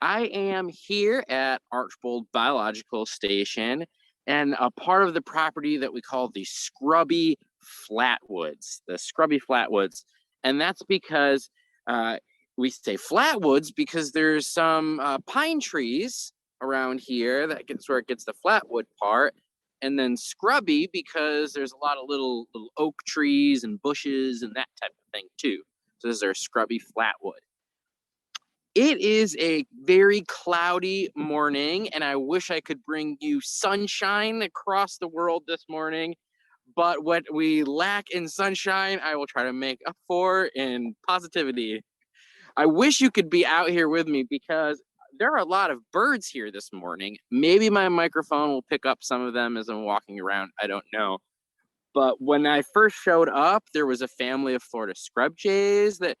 I am here at Archbold Biological Station and a part of the property that we call the Scrubby Flatwoods, And that's because we say flatwoods because there's some pine trees around here where it gets the flatwood part. And then scrubby because there's a lot of little oak trees and bushes and that type of thing too. So this is our scrubby flatwood. It is a very cloudy morning, and I wish I could bring you sunshine across the world this morning. But what we lack in sunshine, I will try to make up for in positivity. I wish you could be out here with me because there are a lot of birds here this morning. Maybe my microphone will pick up some of them as I'm walking around. I don't know. But when I first showed up, there was a family of Florida scrub jays that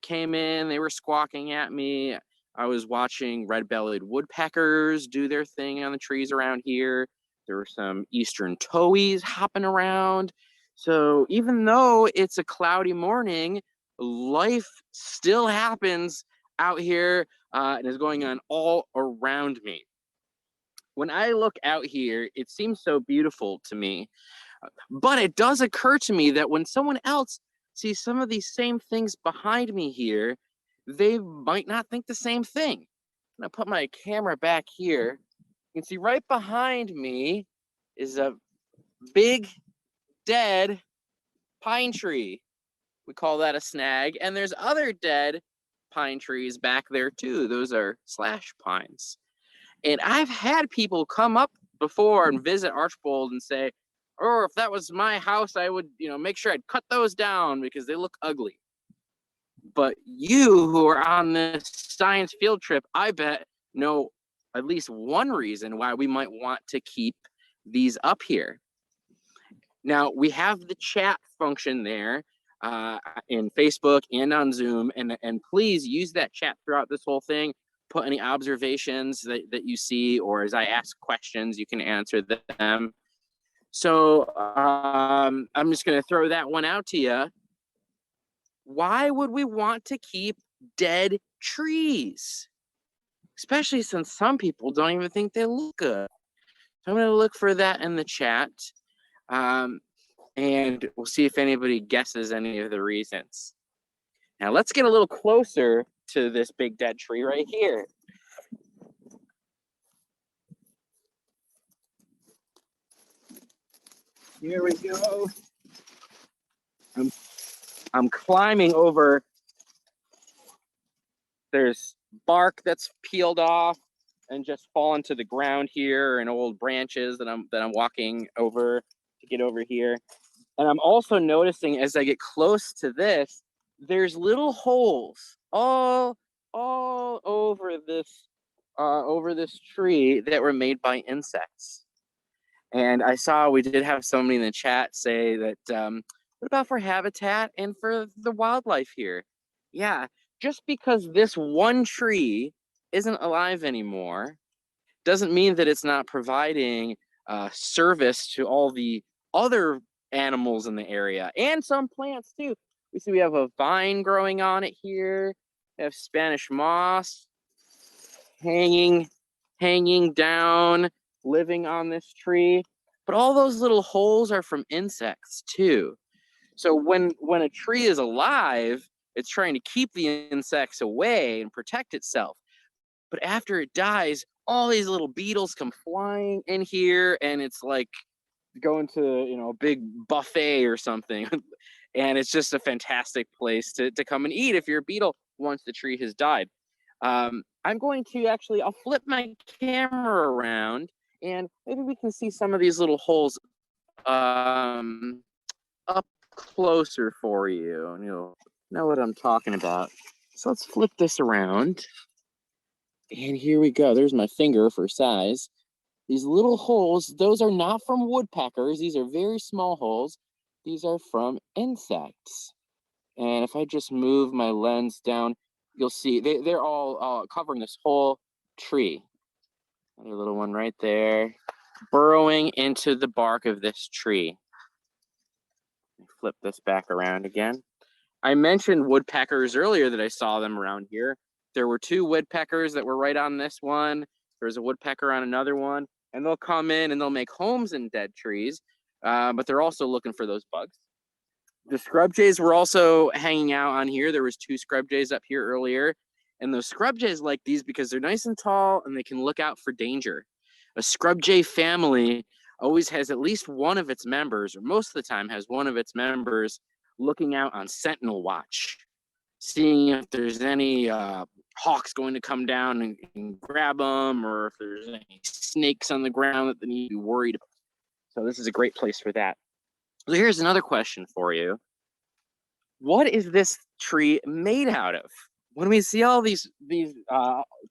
came in. They were squawking at me. I was watching red-bellied woodpeckers do their thing on the trees around here. There were some eastern towhees hopping around. So even though it's a cloudy morning, life still happens out here and is going on all around me. When I look out here, it seems so beautiful to me. But it does occur to me that when someone else sees some of these same things behind me here, they might not think the same thing. I'm gonna put my camera back here. You can see right behind me is a big dead pine tree. We call that a snag. And there's other dead pine trees back there too. Those are slash pines. And I've had people come up before and visit Archbold and say, or if that was my house, I would, make sure I'd cut those down because they look ugly. But you who are on this science field trip, I bet know at least one reason why we might want to keep these up here. Now, we have the chat function there in Facebook and on Zoom, and please use that chat throughout this whole thing. Put any observations that you see, or as I ask questions, you can answer them. So I'm just going to throw that one out to you. Why would we want to keep dead trees? Especially since some people don't even think they look good. So I'm going to look for that in the chat. And we'll see if anybody guesses any of the reasons. Now let's get a little closer to this big dead tree right here. Here we go. I'm climbing over. There's bark that's peeled off and just fallen to the ground here, and old branches that I'm walking over to get over here. And I'm also noticing as I get close to this, there's little holes all over this tree that were made by insects. And I saw we did have somebody in the chat say that, what about for habitat and for the wildlife here? Yeah, just because this one tree isn't alive anymore doesn't mean that it's not providing service to all the other animals in the area and some plants too. We see we have a vine growing on it here. We have Spanish moss hanging down, living on this tree. But all those little holes are from insects too. So when a tree is alive, it's trying to keep the insects away and protect itself. But after it dies, all these little beetles come flying in here, and it's like going to a big buffet or something. And it's just a fantastic place to come and eat if you're a beetle once the tree has died. I'm going to I'll flip my camera around, and maybe we can see some of these little holes up closer for you, and you'll know what I'm talking about. So let's flip this around. And here we go. There's my finger for size. These little holes, those are not from woodpeckers. These are very small holes. These are from insects. And if I just move my lens down, you'll see they're all covering this whole tree. Another little one right there, burrowing into the bark of this tree. Flip this back around again. I mentioned woodpeckers earlier that I saw them around here. There were 2 woodpeckers that were right on this one. There's a woodpecker on another one, and they'll come in and they'll make homes in dead trees, but they're also looking for those bugs. The scrub jays were also hanging out on here. There was 2 scrub jays up here earlier, and those scrub jays like these because they're nice and tall and they can look out for danger. A scrub jay family always has at least one of its members, or most of the time has one of its members, looking out on sentinel watch, seeing if there's any hawks going to come down and grab them, or if there's any snakes on the ground that they need to be worried about. So this is a great place for that. So here's another question for you. What is this tree made out of? When we see all these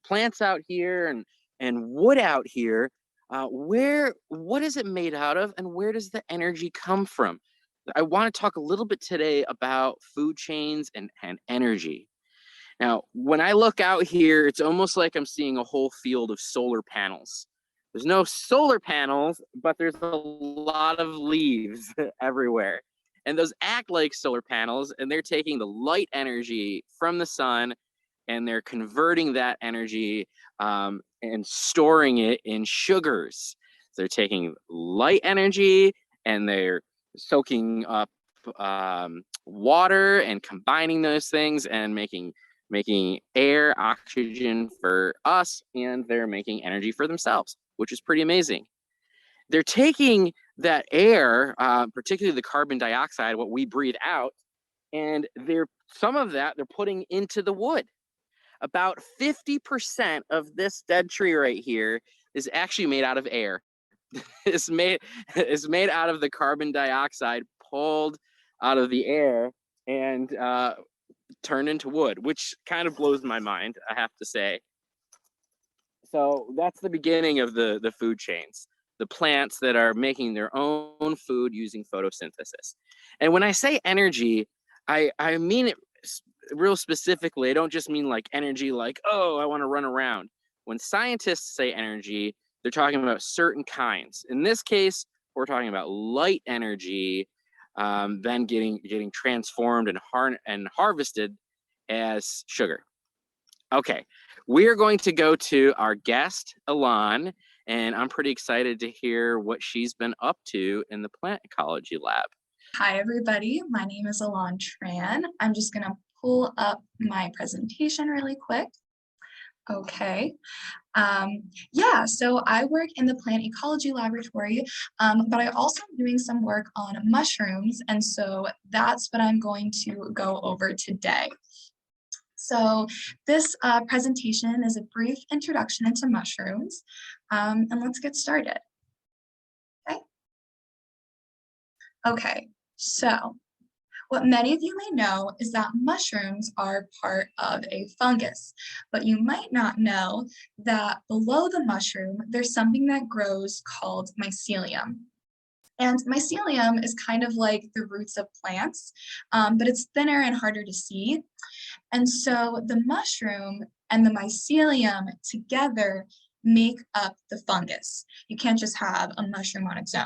plants out here and wood out here, what is it made out of, and where does the energy come from? I want to talk a little bit today about food chains and energy. Now, when I look out here, it's almost like I'm seeing a whole field of solar panels. There's no solar panels, but there's a lot of leaves everywhere. And those act like solar panels, and they're taking the light energy from the sun, and they're converting that energy and storing it in sugars. So they're taking light energy and they're soaking up water and combining those things and making air, oxygen for us, and they're making energy for themselves, which is pretty amazing. They're taking that air, particularly the carbon dioxide, what we breathe out, and some of that they're putting into the wood. About 50% of this dead tree right here is actually made out of air. It's made out of the carbon dioxide pulled out of the air and turned into wood, which kind of blows my mind, I have to say. So that's the beginning of the food chains, the plants that are making their own food using photosynthesis. And when I say energy, I mean it real specifically. I don't just mean like energy like, oh, I want to run around. When scientists say energy, they're talking about certain kinds. In this case, we're talking about light energy, then getting transformed and harvested as sugar. Okay, we are going to go to our guest, Elan, and I'm pretty excited to hear what she's been up to in the plant ecology lab. Hi, everybody. My name is Elan Tran. I'm just going to pull up my presentation really quick. Okay. Yeah, so I work in the plant ecology laboratory, but I also am doing some work on mushrooms, and so that's what I'm going to go over today. So this presentation is a brief introduction into mushrooms, and let's get started. Okay, so what many of you may know is that mushrooms are part of a fungus, but you might not know that below the mushroom, there's something that grows called mycelium. And mycelium is kind of like the roots of plants, but it's thinner and harder to see. And so the mushroom and the mycelium together make up the fungus. You can't just have a mushroom on its own.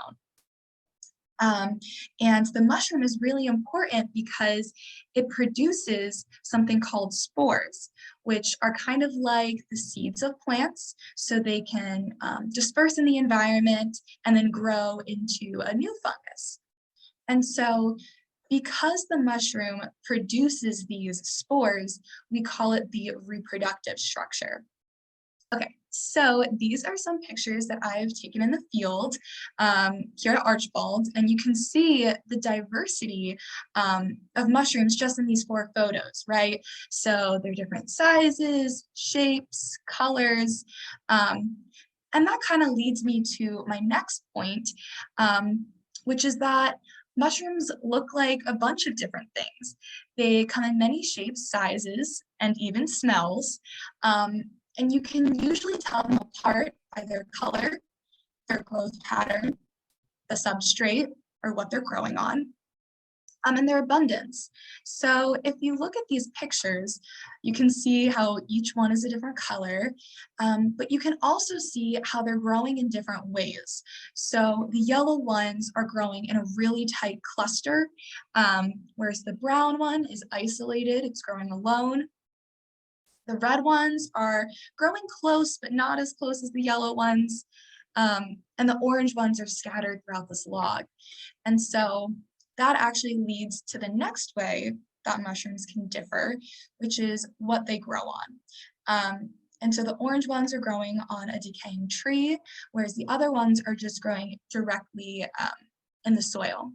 And the mushroom is really important because it produces something called spores, which are kind of like the seeds of plants, so they can disperse in the environment and then grow into a new fungus. And so because the mushroom produces these spores, we call it the reproductive structure. Okay, so these are some pictures that I have taken in the field here at Archbold, and you can see the diversity of mushrooms just in these 4 photos, right? So they're different sizes, shapes, colors, and that kind of leads me to my next point, which is that mushrooms look like a bunch of different things. They come in many shapes, sizes, and even smells. And you can usually tell them apart by their color, their growth pattern, the substrate, or what they're growing on, and their abundance. So if you look at these pictures, you can see how each one is a different color, but you can also see how they're growing in different ways. So the yellow ones are growing in a really tight cluster, whereas the brown one is isolated, it's growing alone. The red ones are growing close, but not as close as the yellow ones. And the orange ones are scattered throughout this log. And so that actually leads to the next way that mushrooms can differ, which is what they grow on. And so the orange ones are growing on a decaying tree, whereas the other ones are just growing directly in the soil.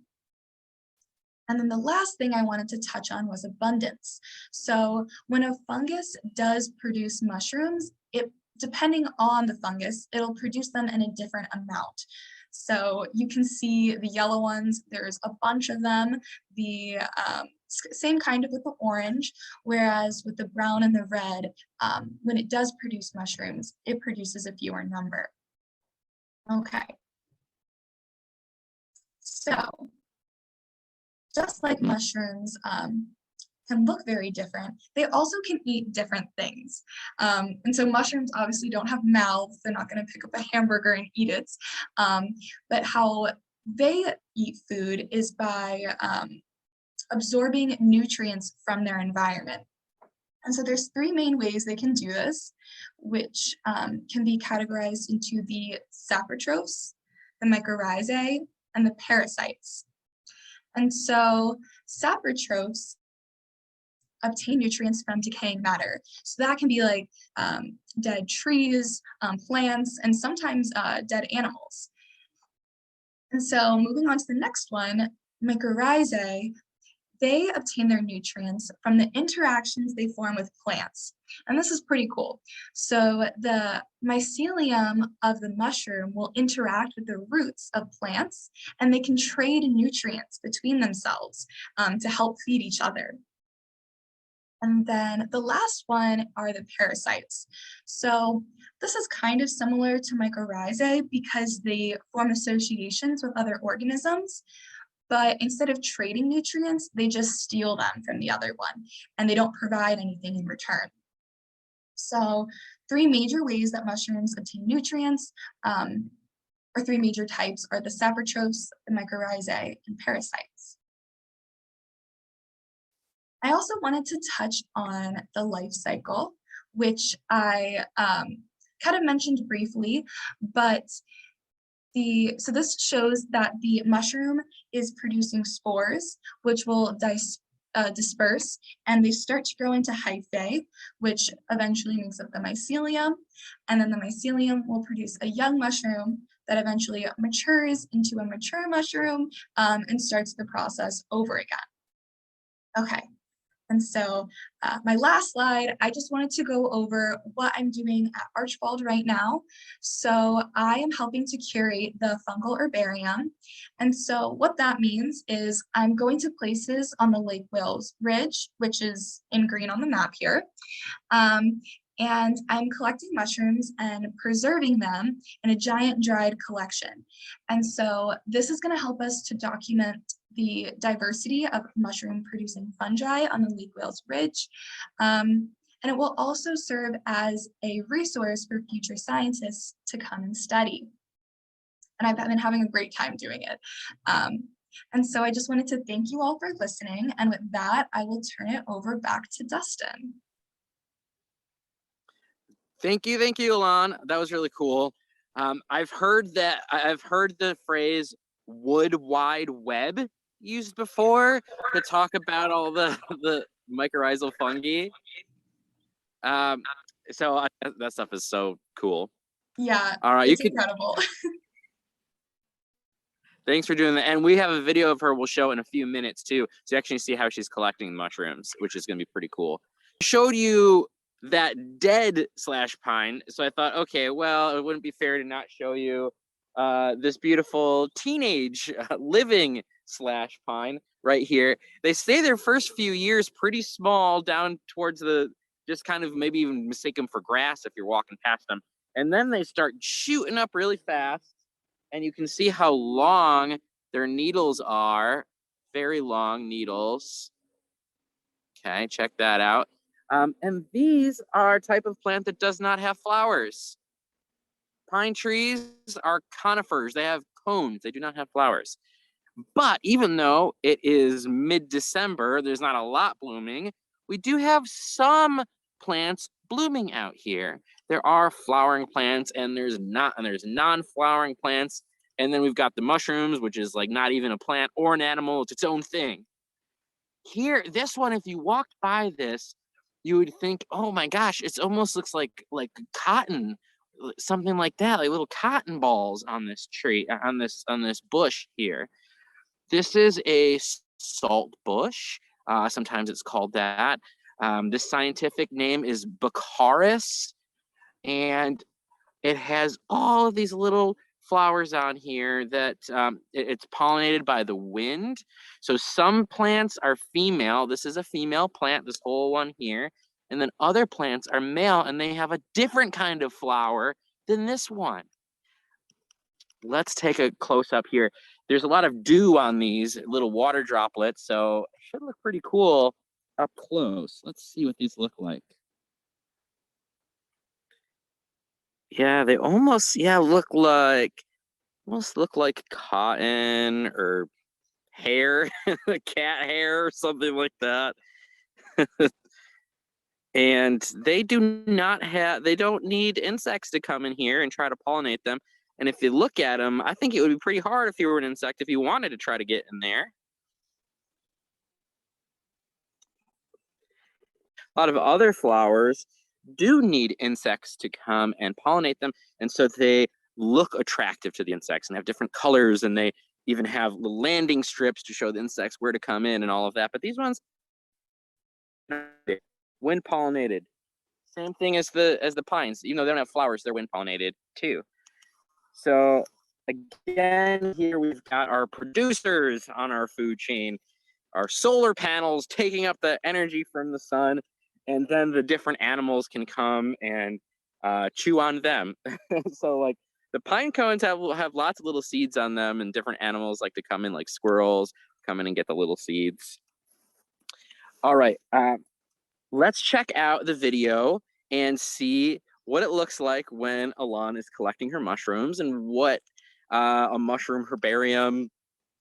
And then the last thing I wanted to touch on was abundance. So when a fungus does produce mushrooms, depending on the fungus, it'll produce them in a different amount. So you can see the yellow ones, there's a bunch of them, the same kind of with the orange, whereas with the brown and the red, when it does produce mushrooms, it produces a fewer number. Okay. So just like mushrooms can look very different, they also can eat different things. And so mushrooms obviously don't have mouths, they're not going to pick up a hamburger and eat it. But how they eat food is by absorbing nutrients from their environment. And so there's three main ways they can do this, which can be categorized into the saprotrophs, the mycorrhizae, and the parasites. And so saprotrophs obtain nutrients from decaying matter. So that can be like dead trees, plants, and sometimes dead animals. And so moving on to the next one, mycorrhizae, they obtain their nutrients from the interactions they form with plants. And this is pretty cool. So the mycelium of the mushroom will interact with the roots of plants, and they can trade nutrients between themselves to help feed each other. And then the last one are the parasites. So this is kind of similar to mycorrhizae because they form associations with other organisms, but instead of trading nutrients, they just steal them from the other one, and they don't provide anything in return. So three major ways that mushrooms obtain nutrients, or three major types, are the saprotrophs, the mycorrhizae, and parasites. I also wanted to touch on the life cycle, which I kind of mentioned briefly, but so this shows that the mushroom is producing spores, which will disperse, and they start to grow into hyphae, which eventually makes up the mycelium, and then the mycelium will produce a young mushroom that eventually matures into a mature mushroom and starts the process over again. Okay. And so my last slide, I just wanted to go over what I'm doing at Archbold right now. So I am helping to curate the fungal herbarium. And so what that means is I'm going to places on the Lake Wales Ridge, which is in green on the map here. And I'm collecting mushrooms and preserving them in a giant dried collection. And so this is going to help us to document the diversity of mushroom producing fungi on the Lake Wales Ridge. And it will also serve as a resource for future scientists to come and study. And I've been having a great time doing it. And so I just wanted to thank you all for listening. And with that, I will turn it over back to Dustin. Thank you, Elan. That was really cool. I've heard the phrase "wood wide web" used before to talk about all the mycorrhizal fungi. So that stuff is so cool. Yeah, all right, it's incredible. Thanks for doing that. And we have a video of her we'll show in a few minutes too, so you actually see how she's collecting mushrooms, which is going to be pretty cool. I showed you that dead /pine, so I thought, okay, well, it wouldn't be fair to not show you this beautiful teenage living /pine right here. They stay their first few years pretty small down towards the, just kind of maybe even mistake them for grass if you're walking past them. And then they start shooting up really fast, and you can see how long their needles are, very long needles. Okay, check that out. And these are a type of plant that does not have flowers. Pine trees are conifers. They have cones. They do not have flowers. But even though it is mid-December, there's not a lot blooming, we do have some plants blooming out here. There are flowering plants and there's non-flowering plants. And then we've got the mushrooms, which is like not even a plant or an animal, it's its own thing. Here, this one, if you walked by this, you would think, oh my gosh, it almost looks like cotton, something like that, like little cotton balls on this tree, on this bush here. This is a salt bush. Sometimes it's called that. The scientific name is Baccharis, and it has all of these little flowers on here that it's pollinated by the wind. So some plants are female. This is a female plant, this whole one here. And then other plants are male and they have a different kind of flower than this one. Let's take a close up here. There's a lot of dew on these little water droplets, so it should look pretty cool up close. Let's see what these look like. Yeah, they almost look like cotton or hair, cat hair or something like that. And they don't need insects to come in here and try to pollinate them. And if you look at them, I think it would be pretty hard if you were an insect if you wanted to try to get in there. A lot of other flowers do need insects to come and pollinate them, and so they look attractive to the insects and have different colors, and they even have landing strips to show the insects where to come in and all of that. But these ones, wind pollinated. Same thing as the pines. Even though they don't have flowers, they're wind pollinated too. So again, here we've got our producers on our food chain, our solar panels taking up the energy from the sun, and then the different animals can come and chew on them. So like the pine cones have lots of little seeds on them, and different animals like to come in, like squirrels, come in and get the little seeds. All right, let's check out the video and see what it looks like when Elan is collecting her mushrooms and what a mushroom herbarium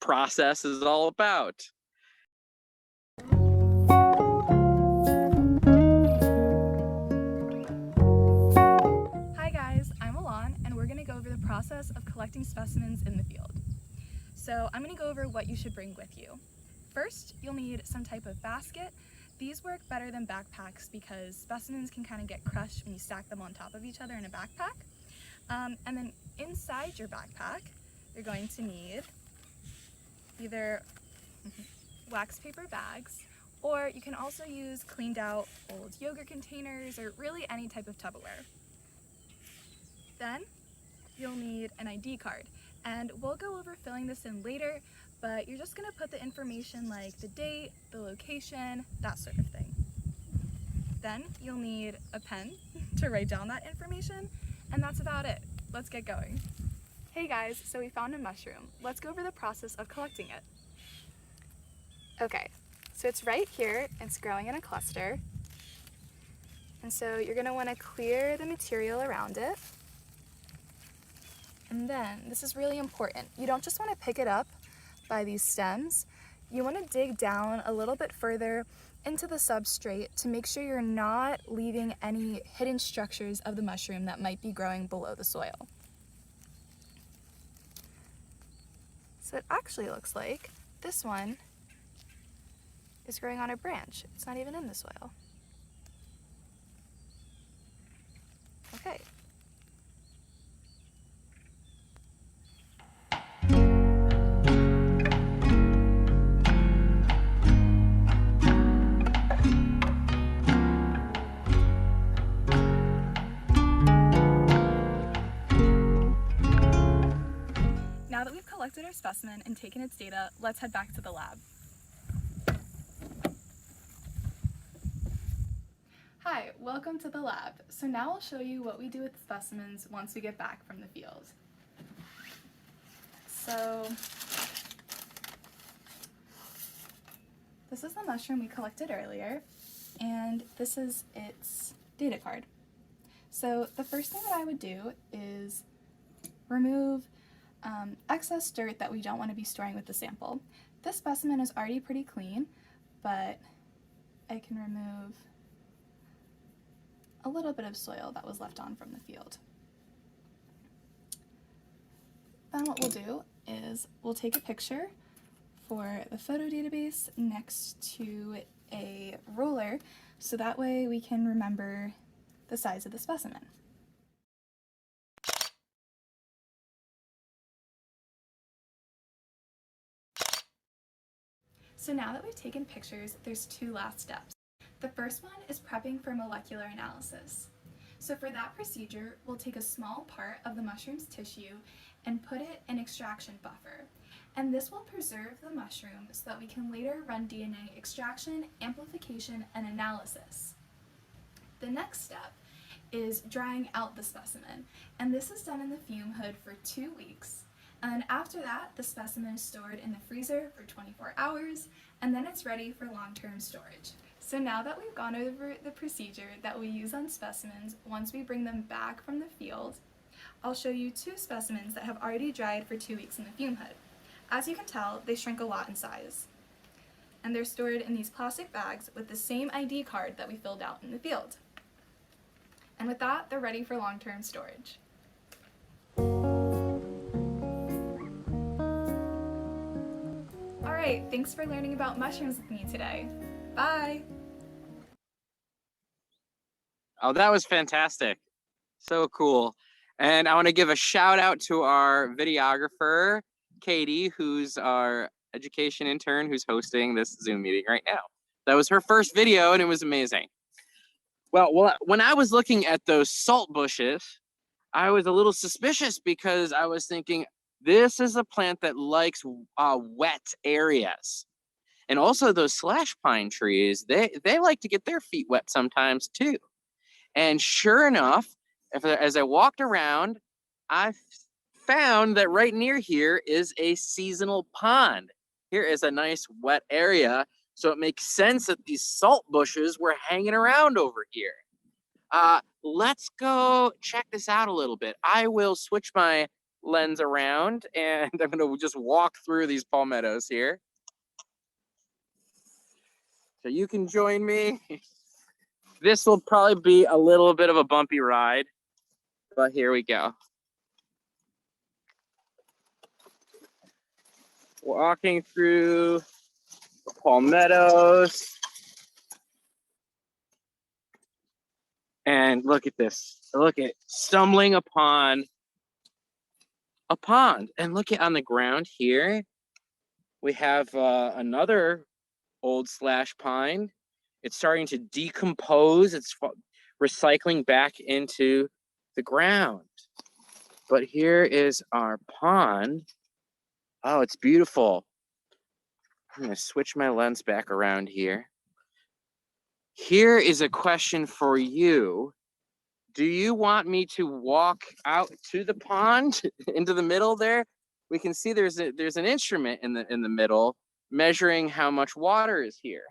process is all about. Hi guys, I'm Elan and we're going to go over the process of collecting specimens in the field. So I'm going to go over what you should bring with you. First, you'll need some type of basket. These work better than backpacks because specimens can kind of get crushed when you stack them on top of each other in a backpack. And then inside your backpack, you're going to need either wax paper bags, or you can also use cleaned out old yogurt containers or really any type of Tupperware. Then you'll need an ID card, and we'll go over filling this in later, but you're just going to put the information like the date, the location, that sort of thing. Then you'll need a pen to write down that information, and that's about it. Let's get going. Hey guys, so we found a mushroom. Let's go over the process of collecting it. Okay, so it's right here, it's growing in a cluster. And so you're going to want to clear the material around it. And then, this is really important, you don't just want to pick it up by these stems. You want to dig down a little bit further into the substrate to make sure you're not leaving any hidden structures of the mushroom that might be growing below the soil. So it actually looks like this one is growing on a branch. It's not even in the soil. Okay. Now that we've collected our specimen and taken its data, let's head back to the lab. Hi, welcome to the lab. So now I'll show you what we do with specimens once we get back from the field. So this is the mushroom we collected earlier, and this is its data card. So the first thing that I would do is remove excess dirt that we don't want to be storing with the sample. This specimen is already pretty clean, but I can remove a little bit of soil that was left on from the field. Then what we'll do is we'll take a picture for the photo database next to a ruler, so that way we can remember the size of the specimen. So now that we've taken pictures, there's two last steps. The first one is prepping for molecular analysis. So for that procedure, we'll take a small part of the mushroom's tissue and put it in extraction buffer. And this will preserve the mushroom so that we can later run DNA extraction, amplification, and analysis. The next step is drying out the specimen, and this is done in the fume hood for 2 weeks. And then after that, the specimen is stored in the freezer for 24 hours, and then it's ready for long-term storage. So now that we've gone over the procedure that we use on specimens once we bring them back from the field, I'll show you two specimens that have already dried for 2 weeks in the fume hood. As you can tell, they shrink a lot in size. And they're stored in these plastic bags with the same ID card that we filled out in the field. And with that, they're ready for long-term storage. Alright, thanks for learning about mushrooms with me today. Bye! Oh, that was fantastic. So cool. And I want to give a shout out to our videographer, Katie, who's our education intern who's hosting this Zoom meeting right now. That was her first video and it was amazing. Well, when I was looking at those salt bushes, I was a little suspicious because I was thinking, this is a plant that likes wet areas. And also those slash pine trees, they like to get their feet wet sometimes too. And sure enough, as I walked around, I found that right near here is a seasonal pond. Here is a nice wet area. So it makes sense that these salt bushes were hanging around over here. Let's go check this out a little bit. I will switch my lens around and I'm going to just walk through these palmettos here. So you can join me. This will probably be a little bit of a bumpy ride, but here we go. Walking through the palmettos. And look at this. Look at stumbling upon a pond. And look at on the ground here, we have another old slash pine. It's starting to decompose. It's recycling back into the ground. But here is our pond. Oh, it's beautiful. I'm going to switch my lens back around here. Here is a question for you. Do you want me to walk out to the pond into the middle there? We can see there's an instrument in the middle measuring how much water is here.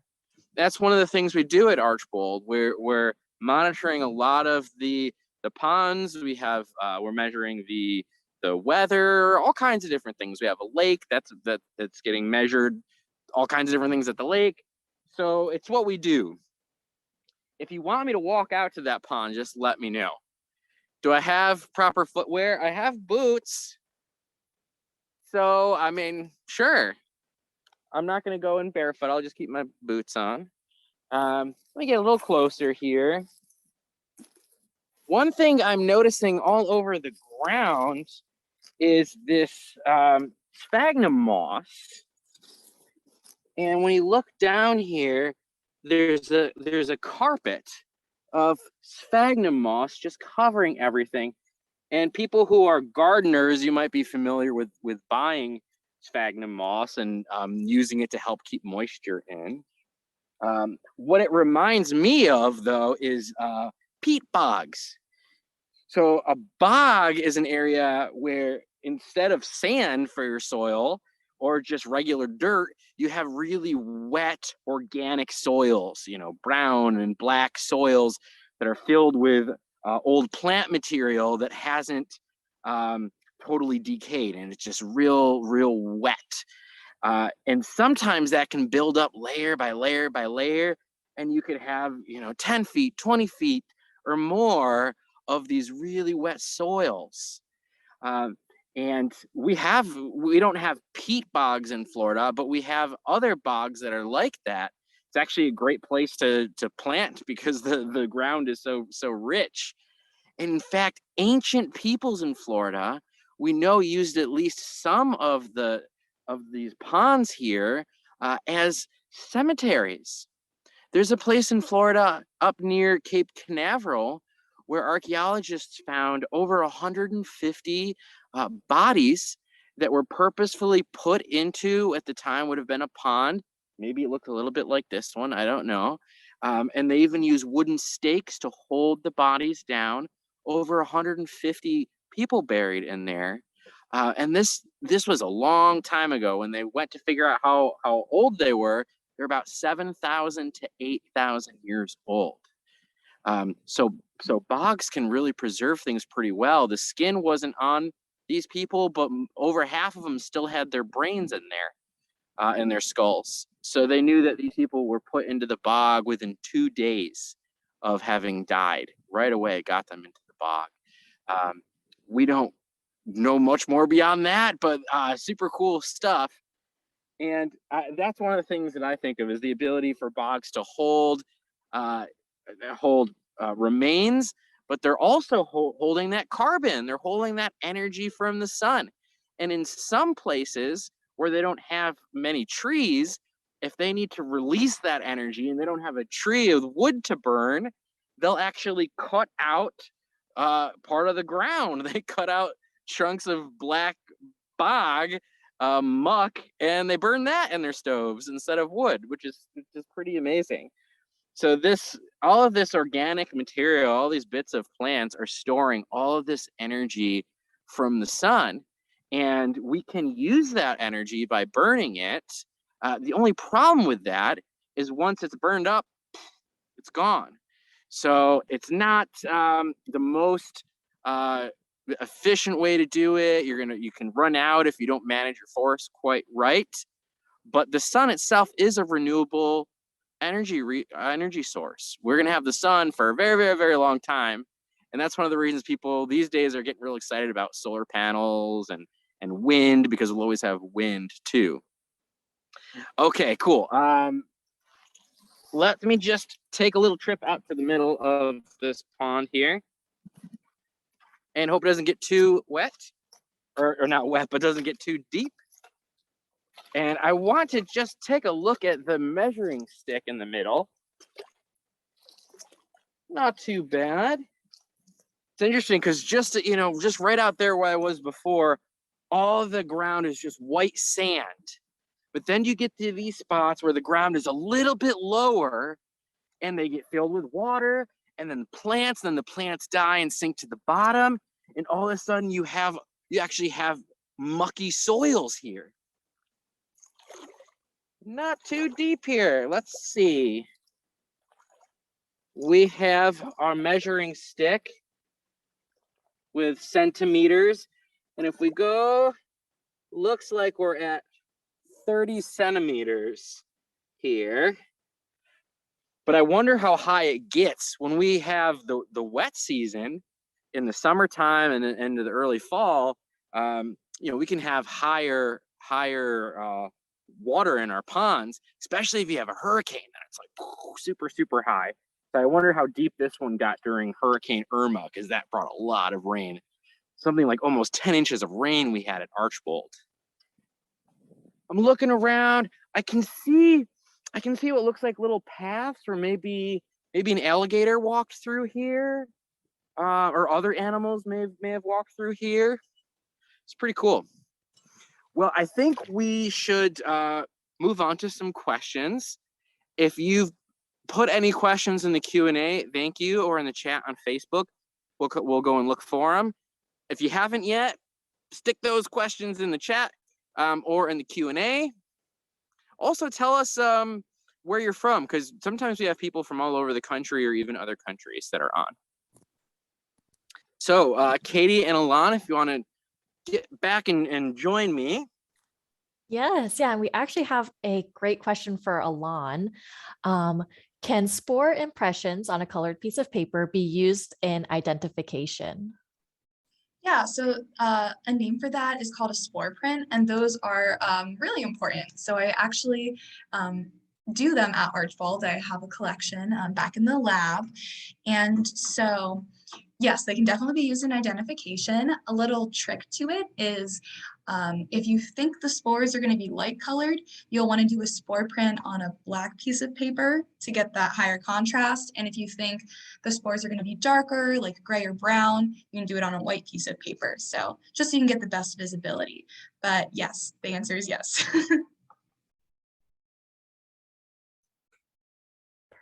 That's one of the things we do at Archbold. We're monitoring a lot of the ponds. We're measuring the weather, all kinds of different things. We have a lake that's getting measured, all kinds of different things at the lake. So it's what we do. If you want me to walk out to that pond, just let me know. Do I have proper footwear? I have boots. So, I mean, sure. I'm not going to go in barefoot. I'll just keep my boots on. Let me get a little closer here. One thing I'm noticing all over the ground is this sphagnum moss. And when you look down here, there's a carpet of sphagnum moss just covering everything. And people who are gardeners, you might be familiar with buying sphagnum moss and using it to help keep moisture in. What it reminds me of, though, is peat bogs. So a bog is an area where instead of sand for your soil or just regular dirt, you have really wet organic soils, brown and black soils that are filled with old plant material that hasn't totally decayed, and it's just real wet. And sometimes that can build up layer by layer by layer, and you could have 10 feet, 20 feet, or more of these really wet soils. And we don't have peat bogs in Florida, but we have other bogs that are like that. It's actually a great place to plant because the ground is so rich. And in fact, ancient peoples in Florida, we know, used at least some of these ponds here as cemeteries. There's a place in Florida up near Cape Canaveral where archaeologists found over 150 bodies that were purposefully put into, at the time would have been a pond. Maybe it looked a little bit like this one, I don't know. And they even use wooden stakes to hold the bodies down. Over 150 people buried in there. And this was a long time ago. When they went to figure out how old they were, they're about 7,000 to 8,000 years old. So bogs can really preserve things pretty well. The skin wasn't on these people, but over half of them still had their brains in there, in their skulls. So they knew that these people were put into the bog within 2 days of having died. Right away, got them into the bog. We don't know much more beyond that, but super cool stuff. And that's one of the things that I think of, is the ability for bogs to hold remains, but they're also holding that carbon. They're holding that energy from the sun. And in some places where they don't have many trees, if they need to release that energy and they don't have a tree of wood to burn, they'll actually cut out part of the ground. They cut out chunks of black bog muck, and they burn that in their stoves instead of wood, which is pretty amazing. So all of this organic material, all these bits of plants are storing all of this energy from the sun, and we can use that energy by burning it. The only problem with that is once it's burned up, it's gone. So it's not the most efficient way to do it. You can run out if you don't manage your forest quite right. But the sun itself is a renewable energy source. We're gonna have the sun for a very, very, very long time, and that's one of the reasons people these days are getting real excited about solar panels and wind, because we'll always have wind too. Okay, cool. Let me just take a little trip out to the middle of this pond here, and hope it doesn't get too wet, or not wet, but doesn't get too deep. And I want to just take a look at the measuring stick in the middle. Not too bad. It's interesting because just right out there where I was before, all of the ground is just white sand. But then you get to these spots where the ground is a little bit lower and they get filled with water, and then the plants die and sink to the bottom. And all of a sudden you actually have mucky soils here. Not too deep here. Let's see. We have our measuring stick with centimeters. And if we go, looks like we're at 30 centimeters here. But I wonder how high it gets when we have the wet season in the summertime and into the early fall. We can have higher water in our ponds, especially if you have a hurricane, then it's like super, super high. So I wonder how deep this one got during Hurricane Irma, because that brought a lot of rain. Something like almost 10 inches of rain we had at Archbold. I'm looking around. I can see what looks like little paths, or maybe an alligator walked through here, or other animals may have walked through here. It's pretty cool. Well, I think we should move on to some questions. If you've put any questions in the Q&A, thank you, or in the chat on Facebook, we'll go and look for them. If you haven't yet, stick those questions in the chat or in the Q&A. Also, tell us where you're from, because sometimes we have people from all over the country or even other countries that are on. So, Katie and Elan, if you want to get back and join me. Yes, yeah, and we actually have a great question for Elan. Can spore impressions on a colored piece of paper be used in identification? Yeah, so a name for that is called a spore print, and those are really important. So I actually do them at Archbold. I have a collection back in the lab. And so, yes, they can definitely be used in identification. A little trick to it is if you think the spores are going to be light colored, you'll want to do a spore print on a black piece of paper to get that higher contrast. And if you think the spores are going to be darker, like gray or brown, you can do it on a white piece of paper. So just so you can get the best visibility. But yes, the answer is yes.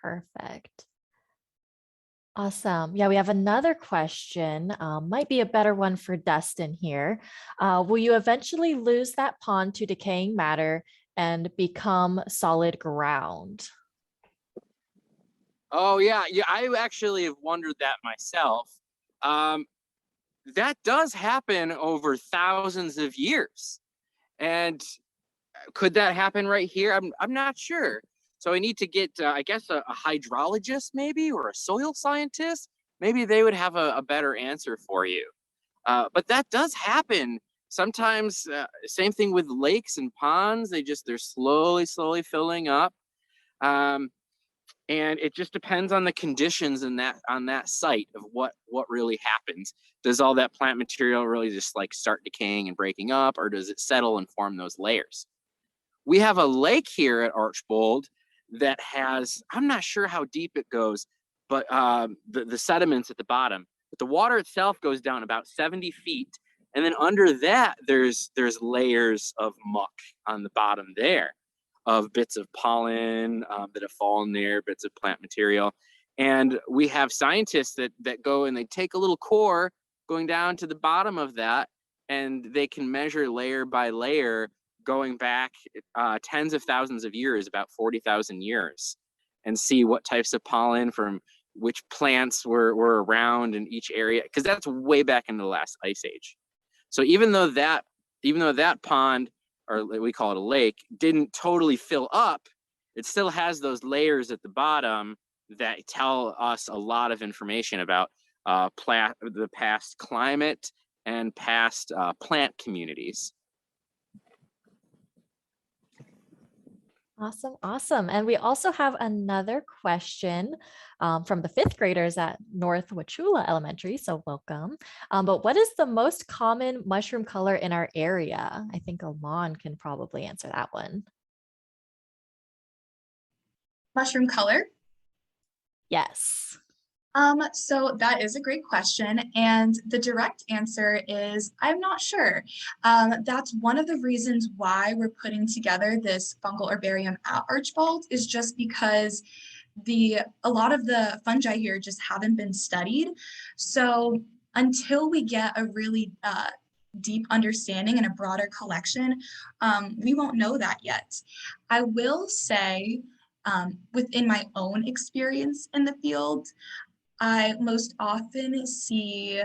Perfect. Awesome. Yeah, we have another question. Might be a better one for Dustin here. Will you eventually lose that pond to decaying matter and become solid ground? Oh yeah, I actually have wondered that myself. That does happen over thousands of years, and could that happen right here? I'm not sure. So I need to get, I guess, a hydrologist maybe, or a soil scientist. Maybe they would have a better answer for you. But that does happen sometimes. Same thing with lakes and ponds. They're slowly filling up. And it just depends on the conditions in on that site of what really happens. Does all that plant material really just like start decaying and breaking up, or does it settle and form those layers? We have a lake here at Archbold that has, I'm not sure how deep it goes, but the sediments at the bottom, but the water itself goes down about 70 feet. And then under that, there's layers of muck on the bottom there, of bits of pollen that have fallen there, bits of plant material. And we have scientists that go and they take a little core going down to the bottom of that, and they can measure layer by layer going back tens of thousands of years, about 40,000 years, and see what types of pollen from which plants were around in each area, because that's way back in the last ice age. So even though that pond, or we call it a lake, didn't totally fill up, it still has those layers at the bottom that tell us a lot of information about the past climate and past plant communities. Awesome. And we also have another question from the 5th graders at North Wachula Elementary, so welcome. But what is the most common mushroom color in our area? I think Elan can probably answer that one. Mushroom color? Yes. So that is a great question, and the direct answer is I'm not sure. That's one of the reasons why we're putting together this fungal herbarium at Archbold, is just because a lot of the fungi here just haven't been studied. So until we get a really deep understanding and a broader collection, we won't know that yet. I will say, within my own experience in the field, I most often see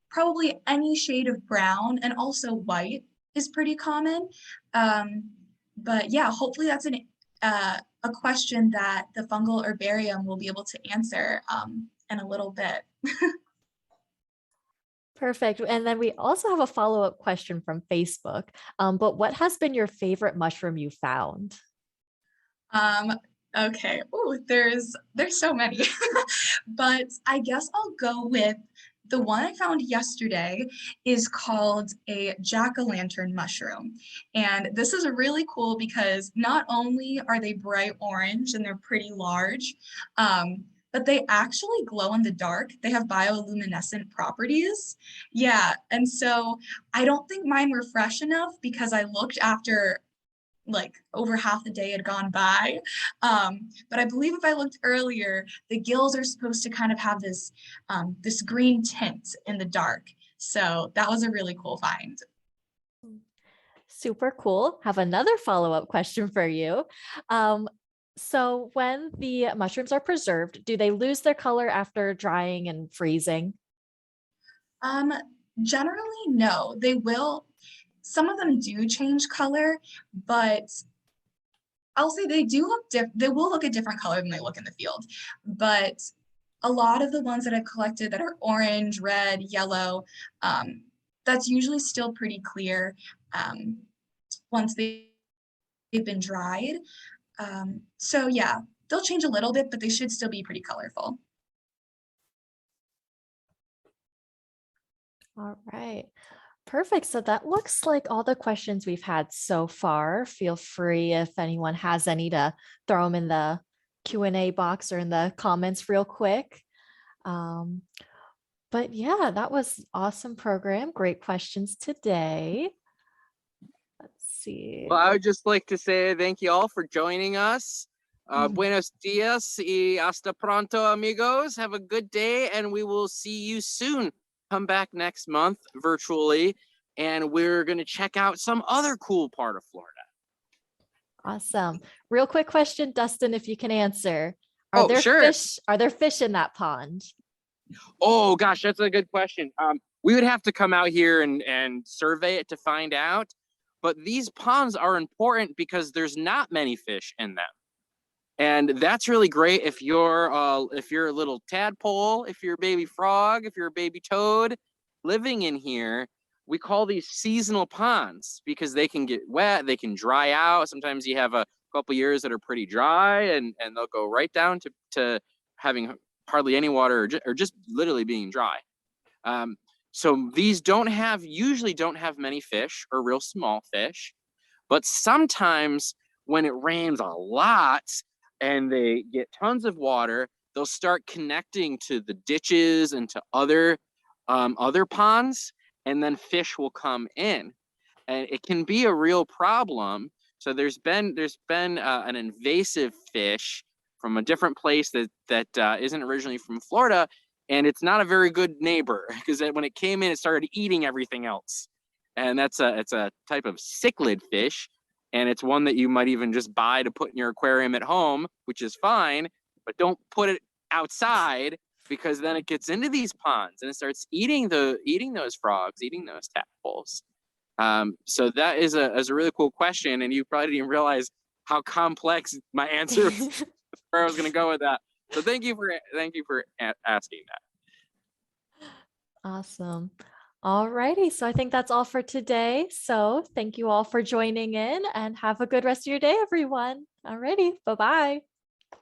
probably any shade of brown, and also white is pretty common. But yeah, hopefully that's a question that the fungal herbarium will be able to answer in a little bit. Perfect. And then we also have a follow-up question from Facebook. But what has been your favorite mushroom you found? Okay. Oh, there's so many, but I guess I'll go with the one I found yesterday. Is called a jack-o'-lantern mushroom. And this is really cool because not only are they bright orange and they're pretty large, but they actually glow in the dark. They have bioluminescent properties. Yeah, and so I don't think mine were fresh enough because I looked after like over half the day had gone by. But I believe if I looked earlier, the gills are supposed to kind of have this this green tint in the dark. So that was a really cool find. Super cool. Have another follow-up question for you. So when the mushrooms are preserved, do they lose their color after drying and freezing? Generally, no. They will. Some of them do change color, but I'll say they do look they will look a different color than they look in the field, but a lot of the ones that I've collected that are orange, red, yellow, that's usually still pretty clear once they've been dried. So yeah, they'll change a little bit, but they should still be pretty colorful. All right. Perfect. So that looks like all the questions we've had so far. Feel free if anyone has any to throw them in the Q&A box or in the comments real quick. But yeah, that was awesome program. Great questions today. Let's see. Well, I would just like to say thank you all for joining us. Buenos dias y hasta pronto, amigos. Have a good day, and we will see you soon. Come back next month virtually, and we're going to check out some other cool part of Florida. Awesome. Real quick question, Dustin, if you can answer. Are there sure. fish? Are there fish in that pond? Oh gosh, that's a good question. We would have to come out here and survey it to find out. But these ponds are important because there's not many fish in them. And that's really great if you're a little tadpole, if you're a baby frog, if you're a baby toad living in here. We call these seasonal ponds because they can get wet, they can dry out. Sometimes you have a couple years that are pretty dry, and they'll go right down to having hardly any water or just literally being dry. So these usually don't have many fish or real small fish, but sometimes when it rains a lot and they get tons of water, they'll start connecting to the ditches and to other ponds, and then fish will come in, and it can be a real problem. So there's been an invasive fish from a different place that isn't originally from Florida, and it's not a very good neighbor because when it came in, it started eating everything else, and it's a type of cichlid fish. And it's one that you might even just buy to put in your aquarium at home, which is fine, but don't put it outside because then it gets into these ponds and it starts eating those frogs, eating those tadpoles. So that is a really cool question, and you probably didn't realize how complex my answer was, where I was going to go with that. So thank you for asking that. Awesome. All righty. So I think that's all for today. So thank you all for joining in, and have a good rest of your day, everyone. All righty. Bye-bye.